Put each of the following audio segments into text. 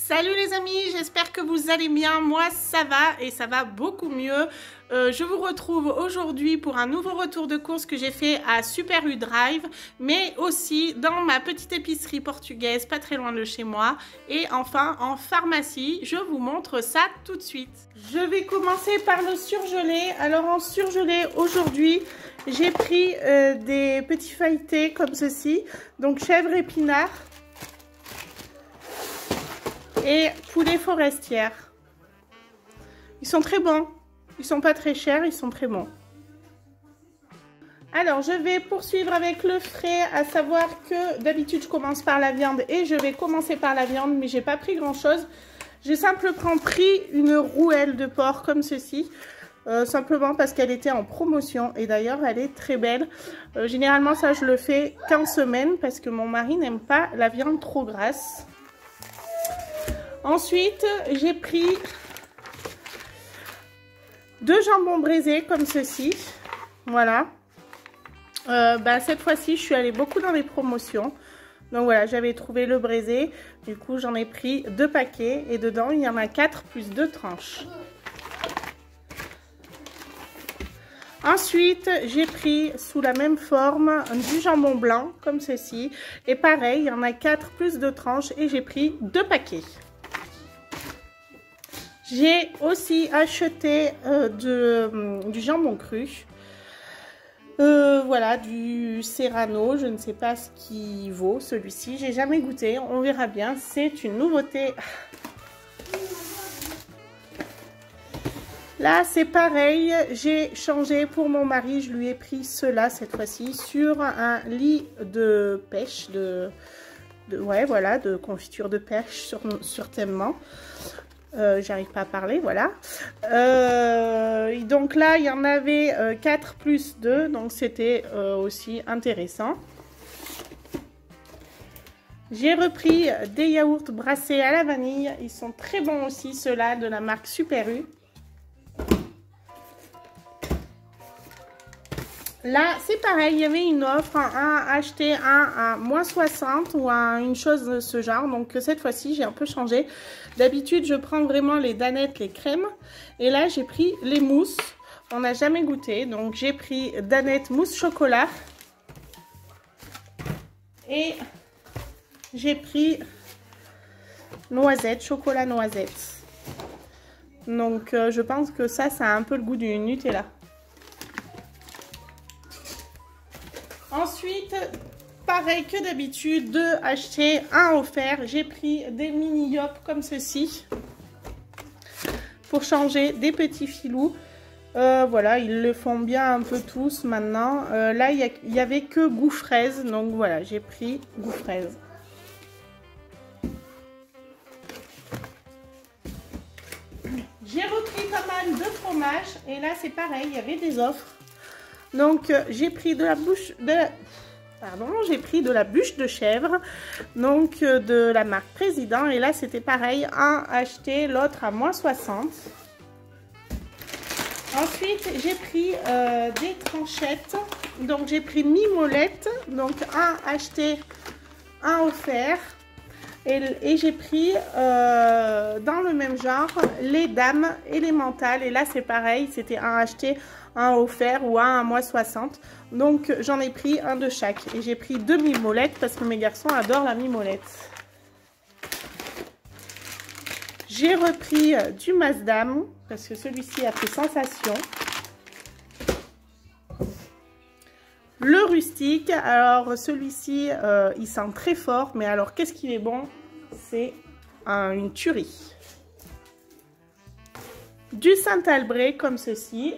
Salut les amis, j'espère que vous allez bien. Moi ça va et ça va beaucoup mieux. Je vous retrouve aujourd'hui pour un nouveau retour de course que j'ai fait à Super U Drive, mais aussi dans ma petite épicerie portugaise pas très loin de chez moi, et enfin en pharmacie. Je vous montre ça tout de suite. Je vais commencer par le surgelé. Alors en surgelé aujourd'hui, j'ai pris des petits feuilletés comme ceci, donc chèvre épinard et poulet forestière. Ils sont très bons, ils sont pas très chers, ils sont très bons. Alors je vais poursuivre avec le frais, à savoir que d'habitude je commence par la viande et je vais commencer par la viande, mais j'ai pas pris grand chose. J'ai simplement pris une rouelle de porc comme ceci, simplement parce qu'elle était en promotion, et d'ailleurs elle est très belle. Généralement ça je le fais qu'en semaine parce que mon mari n'aime pas la viande trop grasse. Ensuite, j'ai pris 2 jambons braisés comme ceci. Voilà. Cette fois-ci, je suis allée beaucoup dans les promotions. Donc voilà, j'avais trouvé le braisé. Du coup, j'en ai pris 2 paquets. Et dedans, il y en a 4 plus 2 tranches. Ensuite, j'ai pris sous la même forme du jambon blanc comme ceci. Et pareil, il y en a 4 plus 2 tranches. Et j'ai pris 2 paquets. J'ai aussi acheté du jambon cru, voilà, du Serrano, je ne sais pas ce qu'il vaut celui-ci, j'ai jamais goûté, on verra bien, c'est une nouveauté. Là c'est pareil, j'ai changé pour mon mari, je lui ai pris cela cette fois-ci sur un lit de pêche, ouais, voilà, de confiture de pêche certainement. J'arrive pas à parler, voilà. Donc là, il y en avait 4 plus 2, donc c'était aussi intéressant. J'ai repris des yaourts brassés à la vanille. Ils sont très bons aussi, ceux-là, de la marque Super U. Là, c'est pareil, il y avait une offre, acheter un à moins 60 ou une chose de ce genre. Donc cette fois-ci, j'ai un peu changé. D'habitude, je prends vraiment les danettes, les crèmes. Et là, j'ai pris les mousses. On n'a jamais goûté. Donc j'ai pris danettes mousse chocolat. Et j'ai pris noisette, chocolat noisette. Donc je pense que ça a un peu le goût du Nutella. Ensuite, pareil que d'habitude, de acheter un offert. J'ai pris des mini yop comme ceci pour changer des petits filous. Voilà, ils le font bien un peu tous maintenant. Là, il n'y avait que goût fraise, donc voilà, j'ai pris goût fraise. J'ai repris pas mal de fromage et là, c'est pareil, il y avait des offres. Donc j'ai pris de la bûche de chèvre, donc de la marque Président, et là c'était pareil, un acheté, l'autre à moins 60. Ensuite j'ai pris des tranchettes, donc j'ai pris mi-molette, donc un acheté, un offert, et j'ai pris dans le même genre les dames et les mentales, et là c'est pareil, c'était un acheté, un offert ou un à moins 60. Donc j'en ai pris un de chaque. Et j'ai pris 2 mi-molettes parce que mes garçons adorent la mi-molette. J'ai repris du Maasdam parce que celui-ci a fait sensation. Le rustique, alors celui-ci il sent très fort, mais alors qu'est-ce qu'il est bon? C'est une tuerie. Du Saint-Albret comme ceci.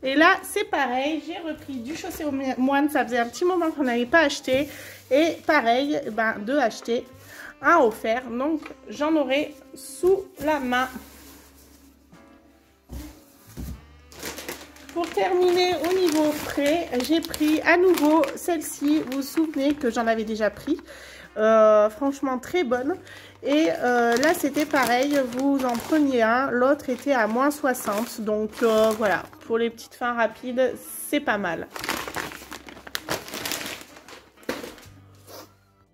Et là, c'est pareil, j'ai repris du chaussé aux moines, ça faisait un petit moment qu'on n'avait pas acheté. Et pareil, de acheter un offert, donc j'en aurai sous la main. Pour terminer au niveau frais, j'ai pris à nouveau celle-ci, vous vous souvenez que j'en avais déjà pris. Franchement très bonne. Et là c'était pareil, vous en preniez un, l'autre était à moins 60, donc voilà, pour les petites fins rapides c'est pas mal.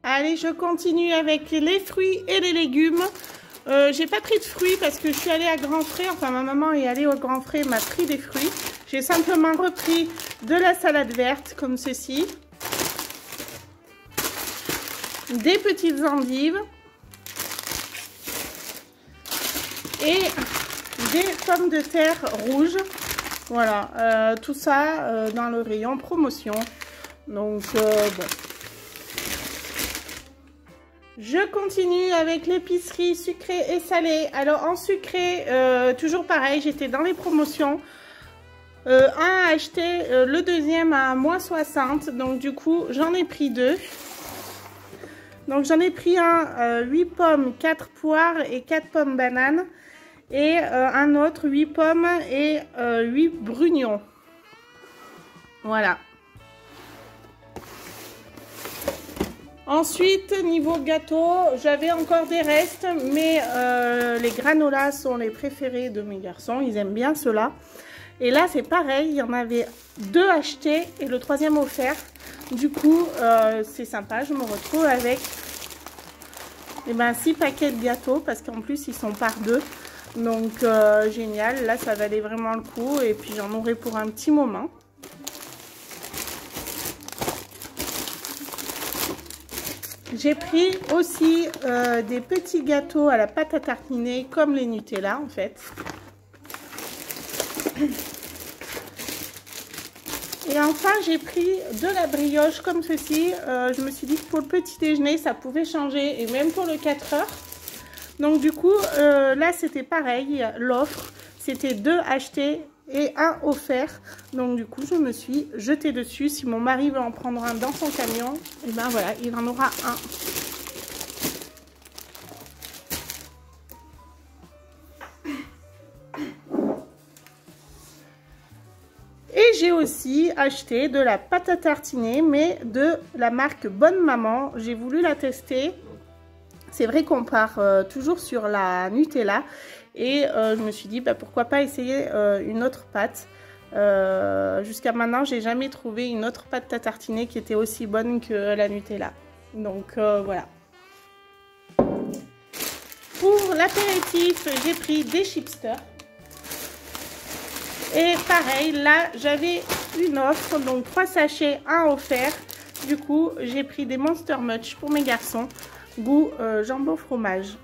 Allez, Allez, je continue avec les fruits et les légumes. J'ai pas pris de fruits parce que je suis allée à Grand Frais. Enfin, ma maman est allée au Grand Frais, m'a pris des fruits. J'ai simplement repris de la salade verte comme ceci. Des petites endives. Et des pommes de terre rouges. Voilà, tout ça dans le rayon promotion. Donc, bon. Je continue avec l'épicerie sucrée et salée. Alors, en sucré, toujours pareil, j'étais dans les promotions. Un a acheté, le deuxième à moins 60. Donc, du coup, j'en ai pris deux. Donc, j'en ai pris un 8 pommes, 4 poires et 4 pommes bananes. Et un autre 8 pommes et 8 brugnons. Voilà. Ensuite, niveau gâteau, j'avais encore des restes, mais les granolas sont les préférés de mes garçons. Ils aiment bien cela. Et là, c'est pareil. Il y en avait 2 achetés et le 3e offert. Du coup, c'est sympa. Je me retrouve avec 6 paquets de gâteaux parce qu'en plus, ils sont par 2. Donc génial, là ça valait vraiment le coup et puis j'en aurai pour un petit moment. J'ai pris aussi des petits gâteaux à la pâte à tartiner comme les Nutella en fait. Et enfin j'ai pris de la brioche comme ceci. Je me suis dit que pour le petit déjeuner ça pouvait changer et même pour le 4 heures. Donc du coup, là c'était pareil, l'offre, c'était 2 achetés et 1 offert. Donc du coup, je me suis jetée dessus. Si mon mari veut en prendre un dans son camion, et ben voilà, il en aura un. Et j'ai aussi acheté de la pâte à tartiner, mais de la marque Bonne Maman. J'ai voulu la tester. C'est vrai qu'on part toujours sur la Nutella et je me suis dit pourquoi pas essayer une autre pâte. Jusqu'à maintenant, j'ai jamais trouvé une autre pâte à tartiner qui était aussi bonne que la Nutella. Donc voilà. Pour l'apéritif, j'ai pris des chipsters. Et pareil, là j'avais une offre, donc 3 sachets, 1 offert. Du coup, j'ai pris des Monster Munch pour mes garçons. Goût jambon fromage.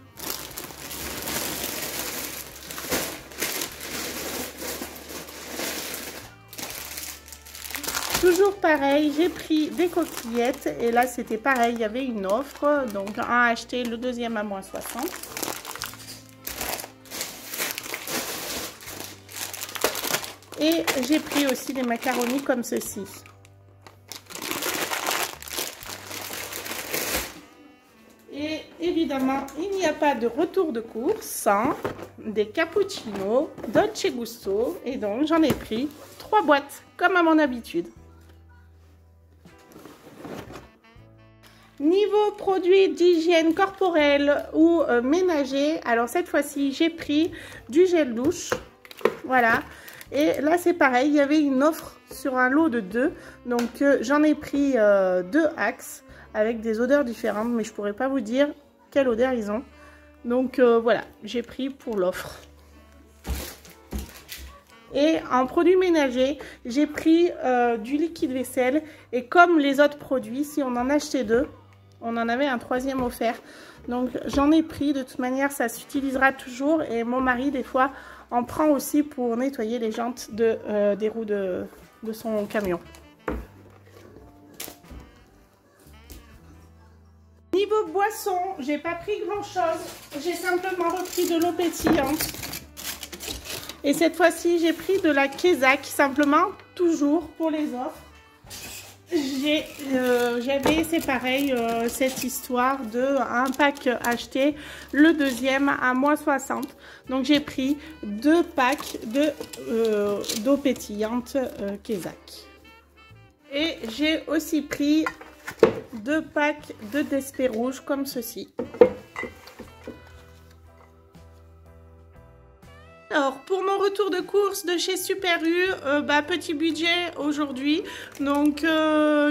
Toujours pareil, j'ai pris des coquillettes et là c'était pareil, il y avait une offre, donc un acheté, le deuxième à moins 60. Et j'ai pris aussi des macaronis comme ceci. Et évidemment, il n'y a pas de retour de course sans des cappuccinos Dolce Gusto. Et donc, j'en ai pris 3 boîtes, comme à mon habitude. Niveau produits d'hygiène corporelle ou ménager, alors cette fois-ci, j'ai pris du gel douche. Voilà. Et là, c'est pareil, il y avait une offre sur un lot de 2. Donc, j'en ai pris 2 axes. Avec des odeurs différentes, mais je pourrais pas vous dire quelle odeur ils ont. Donc voilà, j'ai pris pour l'offre. Et en produits ménagers, j'ai pris du liquide vaisselle. Et comme les autres produits, si on en achetait 2, on en avait un 3e offert. Donc j'en ai pris, de toute manière ça s'utilisera toujours. Et mon mari des fois en prend aussi pour nettoyer les jantes des roues de son camion. Niveau boisson, j'ai pas pris grand chose, j'ai simplement repris de l'eau pétillante. Et cette fois-ci, j'ai pris de la Kézak, simplement, toujours pour les offres. J'avais, c'est pareil, cette histoire de un pack acheté, le deuxième à moins 60. Donc j'ai pris 2 packs d'eau pétillante Kézak. Et j'ai aussi pris 2 packs de Despé rouge comme ceci. Alors, pour mon retour de course de chez Super U, petit budget aujourd'hui. Donc,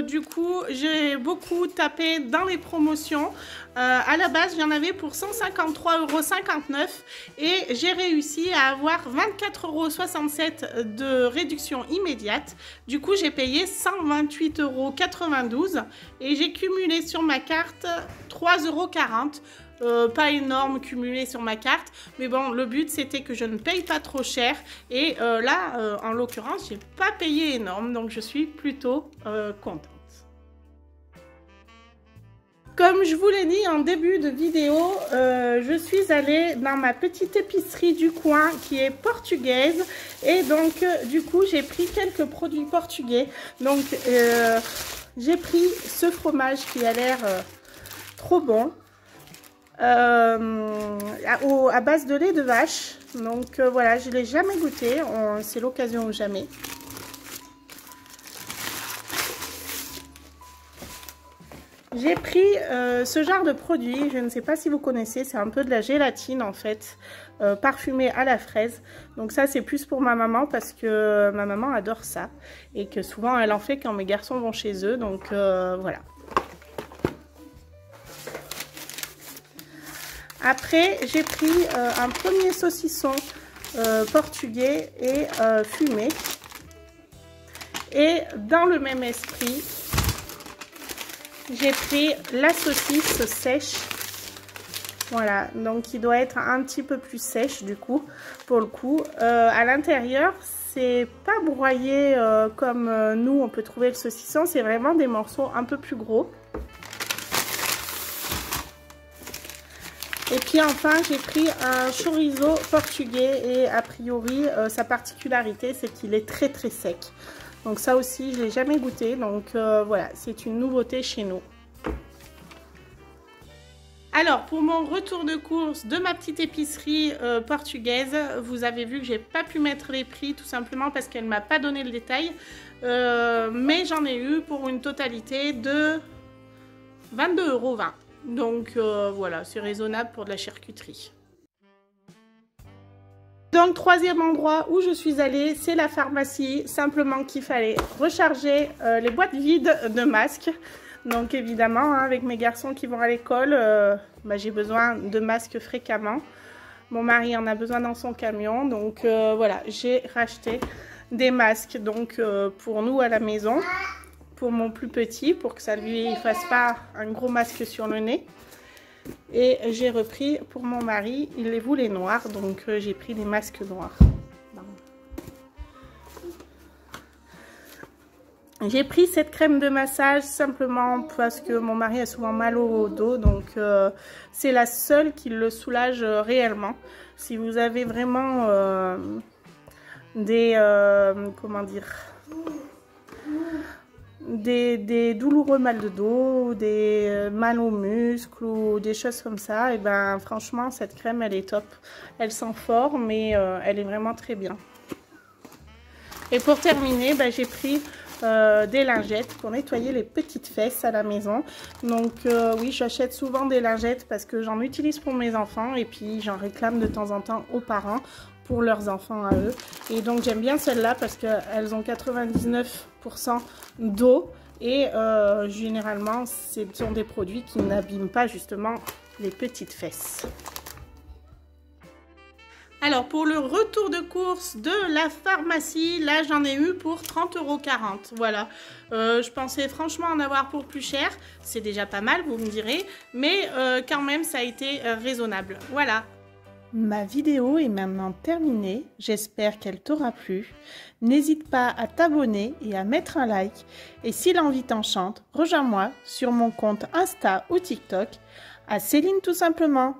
du coup, j'ai beaucoup tapé dans les promotions. À la base, j'en avais pour 153,59 € et j'ai réussi à avoir 24,67 € de réduction immédiate. Du coup, j'ai payé 128,92 € et j'ai cumulé sur ma carte 3,40 €. Pas énorme cumulé sur ma carte, mais bon, le but c'était que je ne paye pas trop cher et là en l'occurrence j'ai pas payé énorme, donc je suis plutôt contente. Comme je vous l'ai dit en début de vidéo, je suis allée dans ma petite épicerie du coin qui est portugaise et donc du coup j'ai pris quelques produits portugais. Donc j'ai pris ce fromage qui a l'air trop bon. À base de lait de vache, donc voilà, je ne l'ai jamais goûté, c'est l'occasion ou jamais. J'ai pris ce genre de produit, je ne sais pas si vous connaissez, c'est un peu de la gélatine en fait, parfumée à la fraise. Donc ça c'est plus pour ma maman parce que ma maman adore ça et que souvent elle en fait quand mes garçons vont chez eux, donc voilà. Après, j'ai pris un premier saucisson portugais et fumé. Et dans le même esprit, j'ai pris la saucisse sèche. Voilà, donc il doit être un petit peu plus sèche du coup, pour le coup. À l'intérieur, c'est pas broyé comme nous, on peut trouver le saucisson. C'est vraiment des morceaux un peu plus gros. Et puis enfin, j'ai pris un chorizo portugais et a priori, sa particularité, c'est qu'il est très très sec. Donc ça aussi, je ne l'ai jamais goûté. Donc voilà, c'est une nouveauté chez nous. Alors, pour mon retour de course de ma petite épicerie portugaise, vous avez vu que j'ai pas pu mettre les prix tout simplement parce qu'elle ne m'a pas donné le détail. Mais j'en ai eu pour une totalité de 22,20 €. Donc voilà, c'est raisonnable pour de la charcuterie. Donc troisième endroit où je suis allée, c'est la pharmacie. Simplement qu'il fallait recharger les boîtes vides de masques. Donc évidemment, hein, avec mes garçons qui vont à l'école, j'ai besoin de masques fréquemment. Mon mari en a besoin dans son camion. Donc voilà, j'ai racheté des masques donc, pour nous à la maison. Pour mon plus petit, pour que ça lui fasse pas un gros masque sur le nez. Et j'ai repris pour mon mari, il les voulait noirs, donc j'ai pris des masques noirs. J'ai pris cette crème de massage simplement parce que mon mari a souvent mal au dos, donc c'est la seule qui le soulage réellement. Si vous avez vraiment comment dire, des douloureux mal de dos, des mal aux muscles ou des choses comme ça, et ben franchement cette crème elle est top. Elle sent fort mais elle est vraiment très bien. Et pour terminer, j'ai pris des lingettes pour nettoyer les petites fesses à la maison. Donc oui, j'achète souvent des lingettes parce que j'en utilise pour mes enfants et puis j'en réclame de temps en temps aux parents pour leurs enfants à eux. Et donc j'aime bien celles-là parce qu'elles ont 99% d'eau et généralement ce sont des produits qui n'abîment pas justement les petites fesses. Alors pour le retour de course de la pharmacie, là j'en ai eu pour 30,40 €. Voilà, je pensais franchement en avoir pour plus cher. C'est déjà pas mal, vous me direz, mais quand même ça a été raisonnable. Voilà. Ma vidéo est maintenant terminée, j'espère qu'elle t'aura plu. N'hésite pas à t'abonner et à mettre un like. Et si l'envie t'enchante, rejoins-moi sur mon compte Insta ou TikTok, à Céline tout simplement.